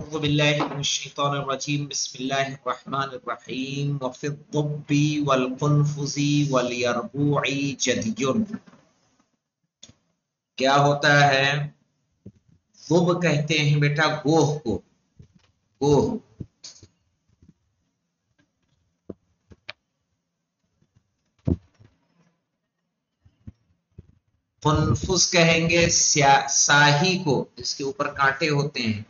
أعوذ بالله من الشيطان الرجيم بسم الله الرحمن الرحيم وفي الضب والقنفذ واليربوع جدي کیا ہوتا ہے؟ ضب کہتے ہیں بیٹا گوہ کو، گوہ۔ قنفذ کہیں گے ساہی کو، جس کے اوپر کانٹے ہوتے ہیں۔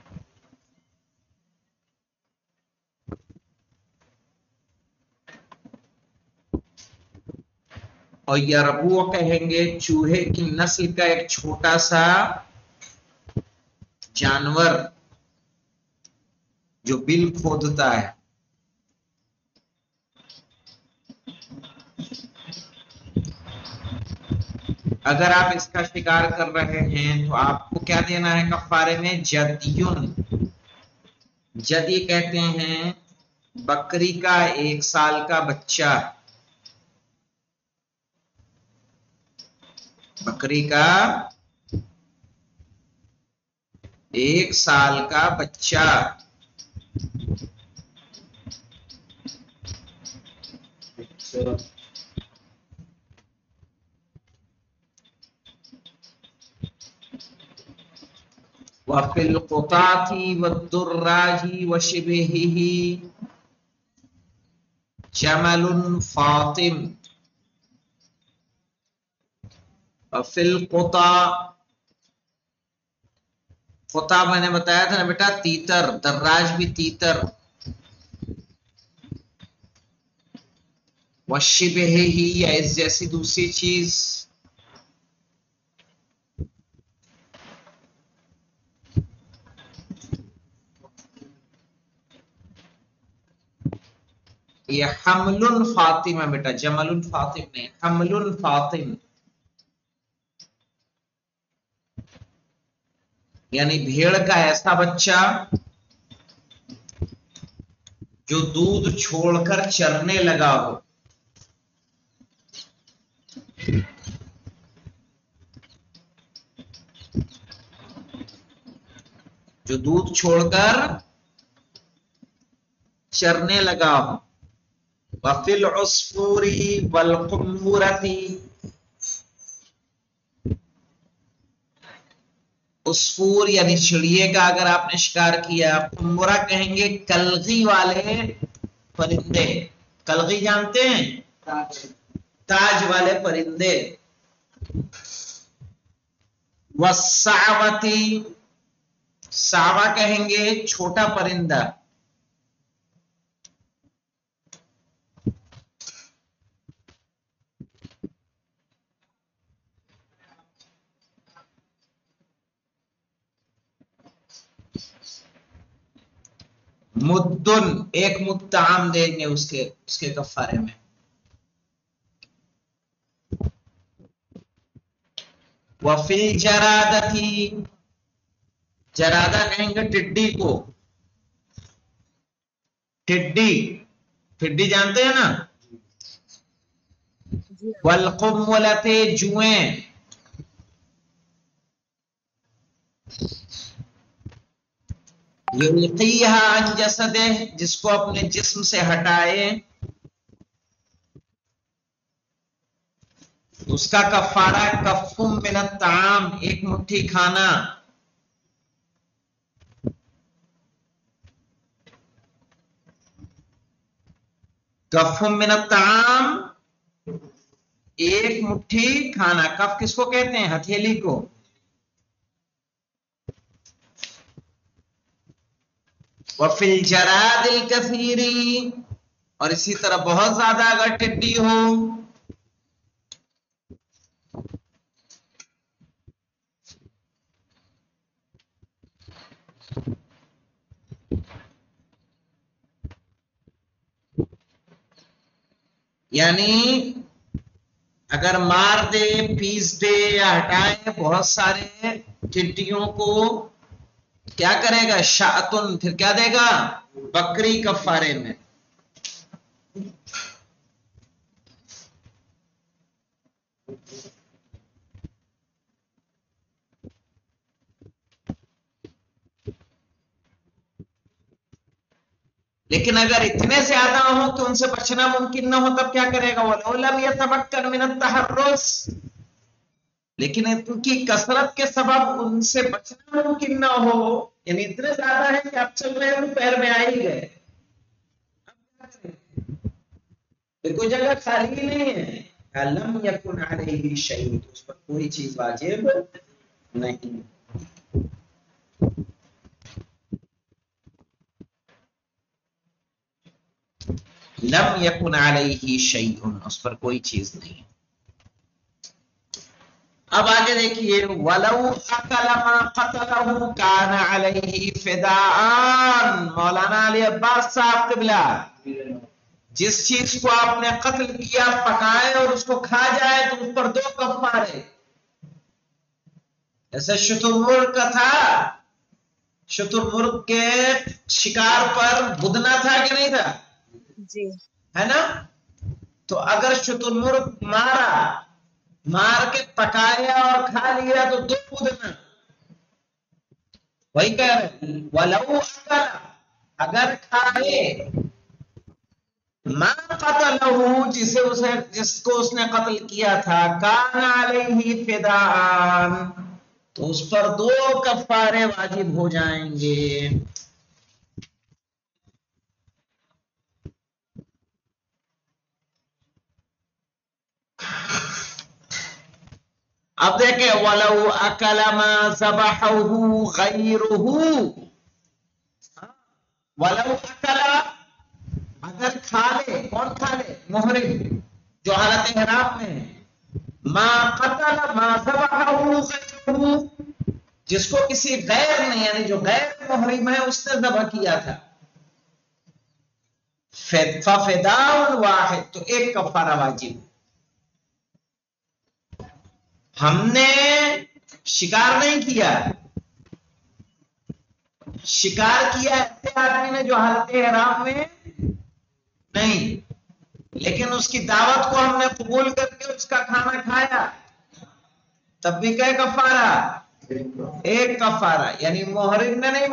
اور یربوع کہیں گے چوہے کی نسل کا ایک چھوٹا سا جانور جو بل کھودتا ہے۔ اگر آپ اس کا شکار کر رہے ہیں تو آپ کو کیا دینا ہے کفارے میں؟ جدیون۔ جدی کہتے ہیں بکری کا 1 سال کا بچہ، بکری کا 1 سال کا بچہ۔ وَفِي الْقُطَاةِ وَالدُّرَّاجِ وَشِبْهِهِ جَمَلٌ فَاطِمٌ۔ وَفِي الْقُطَاةِ، قطع میں نے بتایا تھا نا بیٹا تیتر، دراج بھی تیتر۔ وَشِبْهِهِ یا اس جیسی دوسری چیز۔ یہ حمل فاطم ہے بیٹا، جمل فاطم نہیں، حمل فاطم، یعنی بھیڑ کا ایسا بچہ جو دودھ چھوڑ کر چرنے لگا ہو۔ جو دودھ چھوڑ کر چرنے لگا ہو۔ وَفِي الْعُصْفُورِ وَالْقُنْبُرَةِ، عصفور یعنی چڑیے کا اگر آپ نے شکار کیا۔ قنبرہ کہیں گے کلغی والے پرندے، کلغی جانتے ہیں؟ تاج والے پرندے۔ وَالصَّعْوَةِ، صعوہ کہیں گے چھوٹا پرندہ۔ مدن، 1 مد طعام دیں گے اس کے کفارے میں۔ وفی الجرادتی، جرادہ کہیں گے ٹڈی کو، ٹڈی، ٹڈی جانتے ہیں نا؟ والقملۃ، جوئیں۔ یلقیہا عن جسدہ، جس کو اپنے جسم سے ہٹائے، اس کا کفارہ کف من الطعام، 1 مٹھی کھانا۔ کف من الطعام، 1 مٹھی کھانا۔ کف کس کو کہتے ہیں؟ ہتھیلی کو۔ وَفِي الْجَرَادِ الْكَثِيرِ، اور اسی طرح بہت زیادہ اگر ٹڈی ہو۔ یعنی اگر مار دے، پیس دے یا ہٹائے بہت سارے ٹڈیوں کو، کیا کرے گا؟ شاتن، پھر کیا دے گا؟ بکری کفارے میں۔ لیکن اگر اتنے زیادہ ہوں کہ ان سے بچنا ممکن نہ ہو تب کیا کرے گا؟ وَلَوْ لَمْ يَتَمَكَّنْ مِنَ التَّحَرُّزِ، لیکن ان کی کثرت کے سبب ان سے بچنا ممکن نہ ہو، یعنی اتنے زیادہ ہے کہ آپ چل رہے ہیں پیر میں آ ہی گئے، پھر کوئی جگہ خالی ہی نہیں ہے. لم یکن علیہ شیء، اس پر کوئی چیز واجب نہیں. لم یکن علیہ شیء، اس پر کوئی چیز نہیں. اب آگے دیکھیے وَلَوْ أَكَلَ مَا قَتَلَهُ كَانَ عَلَيْهِ فِدَاءً. مولانا علی عباس صاحب قبلہ، جس چیز کو آپ نے قتل کیا پکائے اور اس کو کھا جائے تو اس پر 2 کفارے. ایسے شتر مرغ کا تھا، شتر مرغ کے شکار پر بدنا تھا کہ نہیں تھا؟ جی ہے نا؟ تو اگر شتر مرغ مار کے پکایا اور کھا لیا تو 2 بدنا. وہی کہہ رہے وَلَوْ أَكَلَ، اگر کھائے مَا قَتَلَهُ، جس کو اس نے قتل کیا تھا، كَانَ عَلَيْهِ فِدَاءً، تو اس پر 2 کفارے واجب ہو جائیں گے. اب دیکھیں وَلَوْ أَكَلَ مَا ذَبَحَهُ غَيْرُهُ. وَلَوْ أَكَلَ، اگر کھا لے، کون کھا لے؟ محرم جو حالت احرام میں ہے. ما قتل ما ذبحه غیرہ، جس کو کسی غیر نے، یعنی جو غیر محرم ہے اس نے ذبح کیا تھا. فَفِدَاءٌ واحد، تو 1 کفارہ واجب. ہم نے شکار نہیں کیا، شکار کیا ایسے آدمی نے جو حالت احرام میں نہیں، لیکن اس کی دعوت کو ہم نے قبول کر کے اس کا کھانا کھایا، تب بھی کیا کفارہ؟ 1 کفارہ. یعنی محرم نے نہیں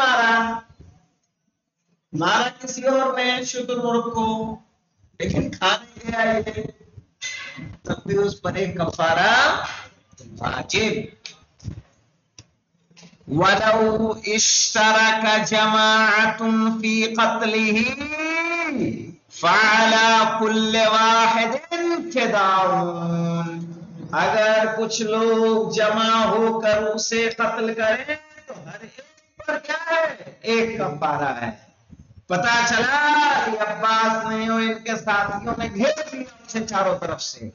مارا کسی اور نے شتر مرغ کو، لیکن کھانے گیا یہ، تب بھی اس پر 1 کفارہ واجب. وَلَوْ اشْتَرَكَ جَمَاعَةٌ فِي قَتْلِهِ فَعَلَى كُلِّ وَاحِدٍ فِدَاءٌ. اگر کچھ لوگ جمع ہو کر اسے قتل کریں تو ہر ایک پر کیا ہے؟ 1 کفارہ ہے. پتا چلا علی عباس نے اور ان کے ساتھیوں نے گھیر لیا اسے چاروں طرف سے،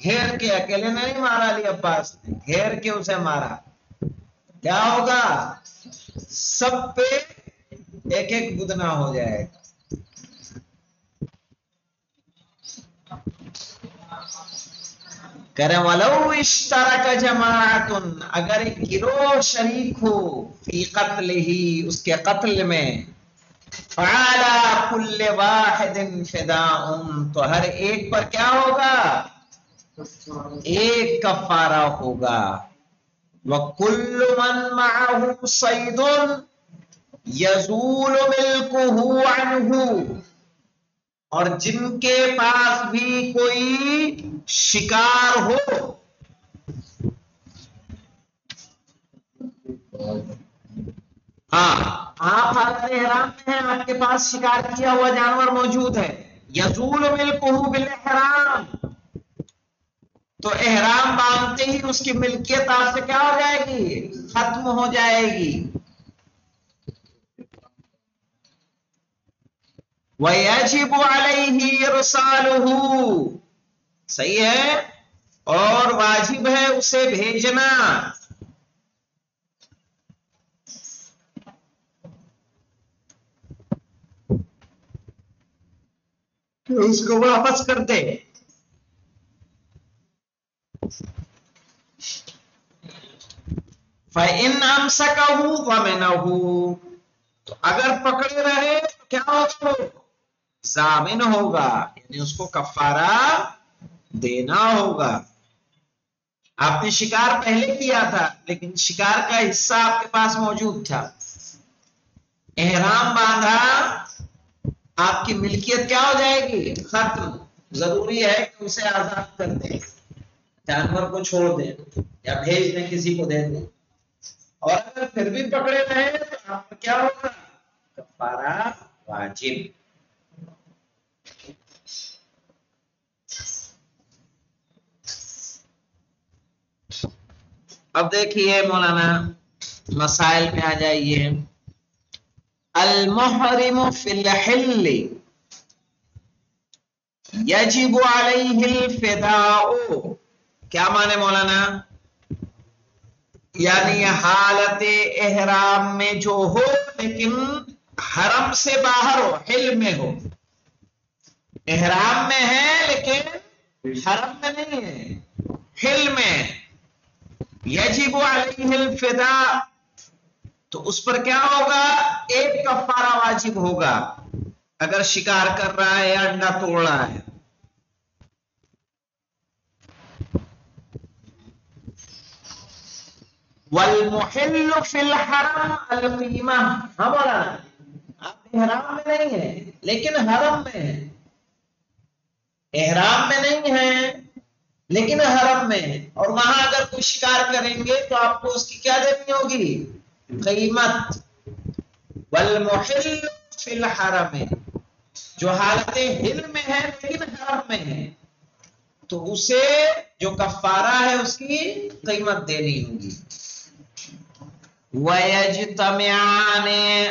گھیر کے، اکیلے نے نہیں مارا، علی عباس نے گھیر کے اسے مارا. کیا ہوگا؟ سب پہ 1 بدنا ہو جائے گا. کرے وَلَوْ اشْتَرَكَ جَمَاعَةٌ، اگر ایک گروہ شریک ہو فی قتلہ، اس کے قتل میں، فَعَلَى كُلِّ وَاحِدٍ فِدَاءٌ، تو ہر ایک پر کیا ہوگا؟ 1 کفارہ ہوگا. وَكُلُّ مَنْ مَعَهُ صَيْدٌ يَزُولُ مِلْكُهُ عَنْهُ، اور جن کے پاس بھی کوئی شکار ہو، ہاں آپ حالت احرام میں ہیں، آپ کے پاس شکار کیا ہوا جانور موجود ہے، یزول ملکہ بالاحرام، تو احرام باندھتے ہی اس کی ملکیت آپ سے کیا ہو جائے گی؟ ختم ہو جائے گی. وَيَجِبُ عَلَيْهِ إِرْسَالُهُ، صحیح ہے، اور واجب ہے اسے بھیجنا. اس کو واپس کر دے. فَإِنْ أَمْسَكَهُ ضَمِنَهُ، تو اگر پکڑے رہے تو کیا ہوگا؟ ضامن ہوگا، یعنی اس کو کفارہ دینا ہوگا. آپ نے شکار پہلے کیا تھا لیکن شکار کا حصہ آپ کے پاس موجود تھا، احرام باندھا آپ کی ملکیت کیا ہو جائے گی؟ ختم. ضروری ہے کہ اسے آزاد کر دیں، جانور کو چھوڑ دیں یا بھیج دیں، کسی کو دے دیں. اور اگر پھر بھی پکڑے رہے تو آپ کو کیا ہوگا؟ کفارہ واجب. اب دیکھیے مولانا مسائل میں آ جائیے. المحرم فی الحل یجب علیہ الفداء. کیا مانے مولانا؟ یعنی حالت احرام میں جو ہو لیکن حرم سے باہر ہو، حل میں ہو. احرام میں ہے لیکن حرم میں نہیں ہے، حل میں. یجب علیہ الفداء، تو اس پر کیا ہوگا؟ ایک کفارہ واجب ہوگا اگر شکار کر رہا ہے یا انڈا توڑ رہا ہے. والمحل فی الحرم القیمہ. ہاں بولا، آپ احرام میں نہیں ہیں لیکن حرم میں ہیں. احرام میں نہیں ہے لیکن حرم میں ہے، اور وہاں اگر کوئی شکار کریں گے تو آپ کو اس کی کیا دینی ہوگی؟ قیمت. والمحل فی الحرم، جو حالت حل میں ہے لیکن حرم میں ہے تو اسے جو کفارہ ہے اس کی قیمت دینی ہوگی. وَيَجْتَمِعَانِ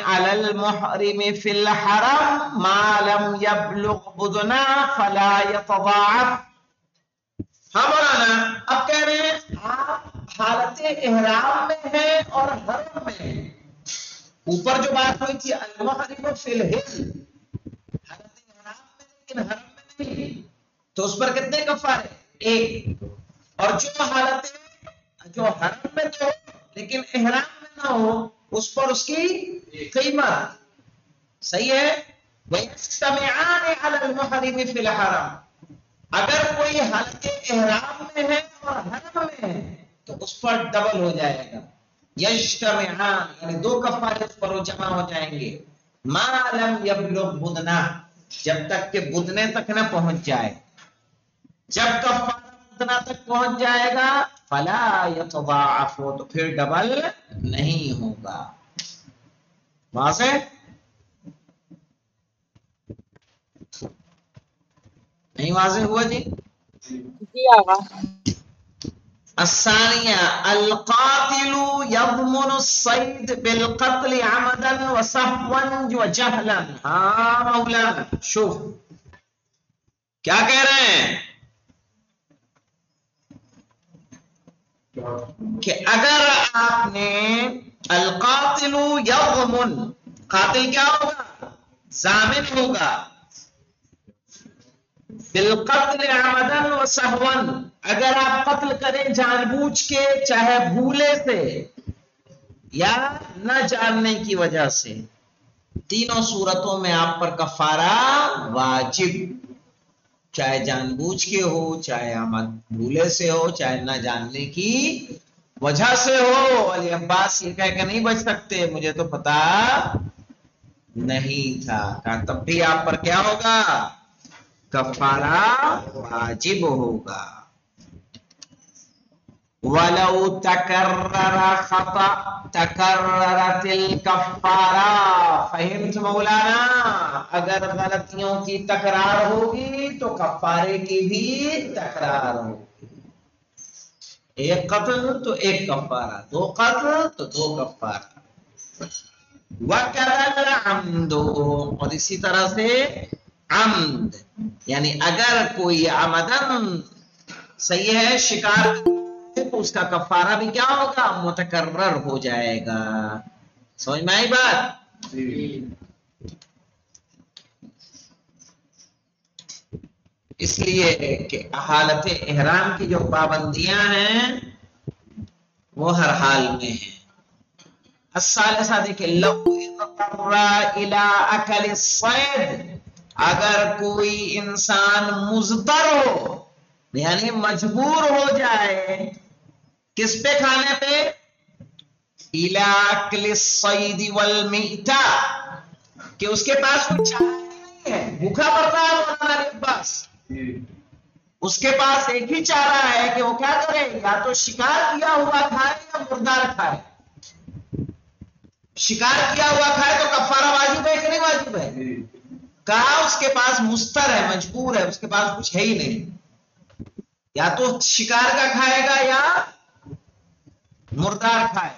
عَلَى الْمُحْرِمِ فِي الْحَرَمِ مَا لَمْ يَبْلُغْ بُدْنًا فَلَا يَتَضَاعَفْ. ہاں مولانا اب کہہ رہے ہیں آپ حالت احرام میں ہیں اور حرم میں ہیں. اوپر جو بات ہوئی تھی المحرم فی الحل، حالت احرام میں لیکن حرم میں نہیں، تو اس پر کتنے کفارے؟ ایک. اور جو حرم میں تو لیکن احرام میں نہ ہو اس پر اس کی قیمت. صحیح ہے. وَيَجْتَمِعَانِ عَلَى الْمُحْرِمِ فِي الْحَرَمِ، اگر کوئی حالت احرام میں ہے اور حرم میں ہے تو اس پر ڈبل ہو جائے گا. یجتمعان یعنی دو کفارے اس پر جمع ہو جائیں گے. ما لم یبلغ بدنا، جب تک کہ بدنے تک نہ پہنچ جائے. جب کفارہ بدنا تک پہنچ جائے گا فلا یتضاعف، تو پھر ڈبل نہیں ہوگا. واضح؟ نہیں واضح ہوا جی؟ جی آقا. الثانیہ القاتل یضمن الصید بالقتل عمدا وسهوا وجهلا. ہاں مولانا شوف کیا کہہ رہے ہیں کہ اگر آپ نے القاتل یضمن، قاتل کیا ہوگا؟ ضامن ہوگا. بالقتل عمدا وسهوا، اگر آپ قتل کریں جان بوجھ کے چاہے بھولے سے یا نہ جاننے کی وجہ سے، تینوں صورتوں میں آپ پر کفارہ واجب، چاہے جان بوجھ کے ہو، چاہے عمد بھولے سے ہو، چاہے نہ جاننے کی وجہ سے ہو. علی عباس یہ کہہ کہ نہیں بچ سکتے مجھے تو پتا نہیں تھا، کہا تب بھی آپ پر کیا ہوگا؟ کفارہ واجب ہوگا. وَلَوْ تَكَرَّرَ خَطَأ تَكَرَّرَتِ الْكَفَّارَةُ. فہمت مولانا؟ اگر غلطیوں کی تکرار ہوگی تو کفارے کی بھی تکرار ہوگی. ایک قتل تو ایک کفارہ، دو قتل تو دو کفارہ. وَكَذَا الْعَمْدُ، اور اسی طرح سے عمد، یعنی اگر کوئی عمدن صحیح ہے شکار تو اس کا کفارہ بھی کیا ہوگا؟ متکرر ہو جائے گا. سمجھ میں آئی بات؟ اس لیے کہ حالت احرام کی جو پابندیاں ہیں وہ ہر حال میں ہیں. الثالثہ دیکھیں لو اضطر الى اکل الصید، اگر کوئی انسان مضطر ہو یعنی مجبور ہو جائے کس پہ کھانے پہ؟ الى اکل الصید والمیتہ، کہ اس کے پاس کوئی چارہ نہیں نہیں ہے, بھوکا پڑ رہا ہے مولانا علی عباس. اس کے پاس ایک ہی چارہ ہے کہ وہ کیا کرے, یا تو شکار کیا ہوا کھائے یا مردار کھائے. شکار کیا ہوا کھائے تو کفارہ واجب ہے کہ نہیں واجب ہے؟ کہا اس کے پاس مستر ہے, مجبور ہے, اس کے پاس کچھ ہے ہی نہیں, یا تو شکار کا کھائے گا یا مردار کھائے.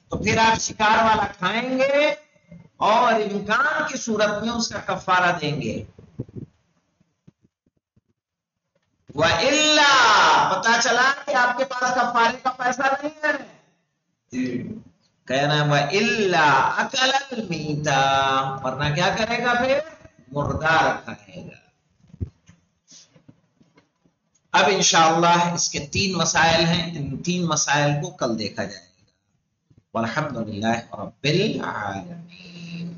تو پھر آپ شکار والا کھائیں گے اور امکان کی صورت میں اس کا کفارہ دیں گے. وَإِلَّا, پتا چلا کہ آپ کے پاس کفارے کا پیسہ نہیں ہے, کہنا ہے وَإِلَّا أَكَلَ الْمِيتَ, ورنہ کیا کرے گا, پھر مردار کھائے گا. اب انشاءاللہ اس کے 3 مسائل ہیں, ان 3 مسائل کو کل دیکھا جائے گا. والحمدللہ رب العالمین.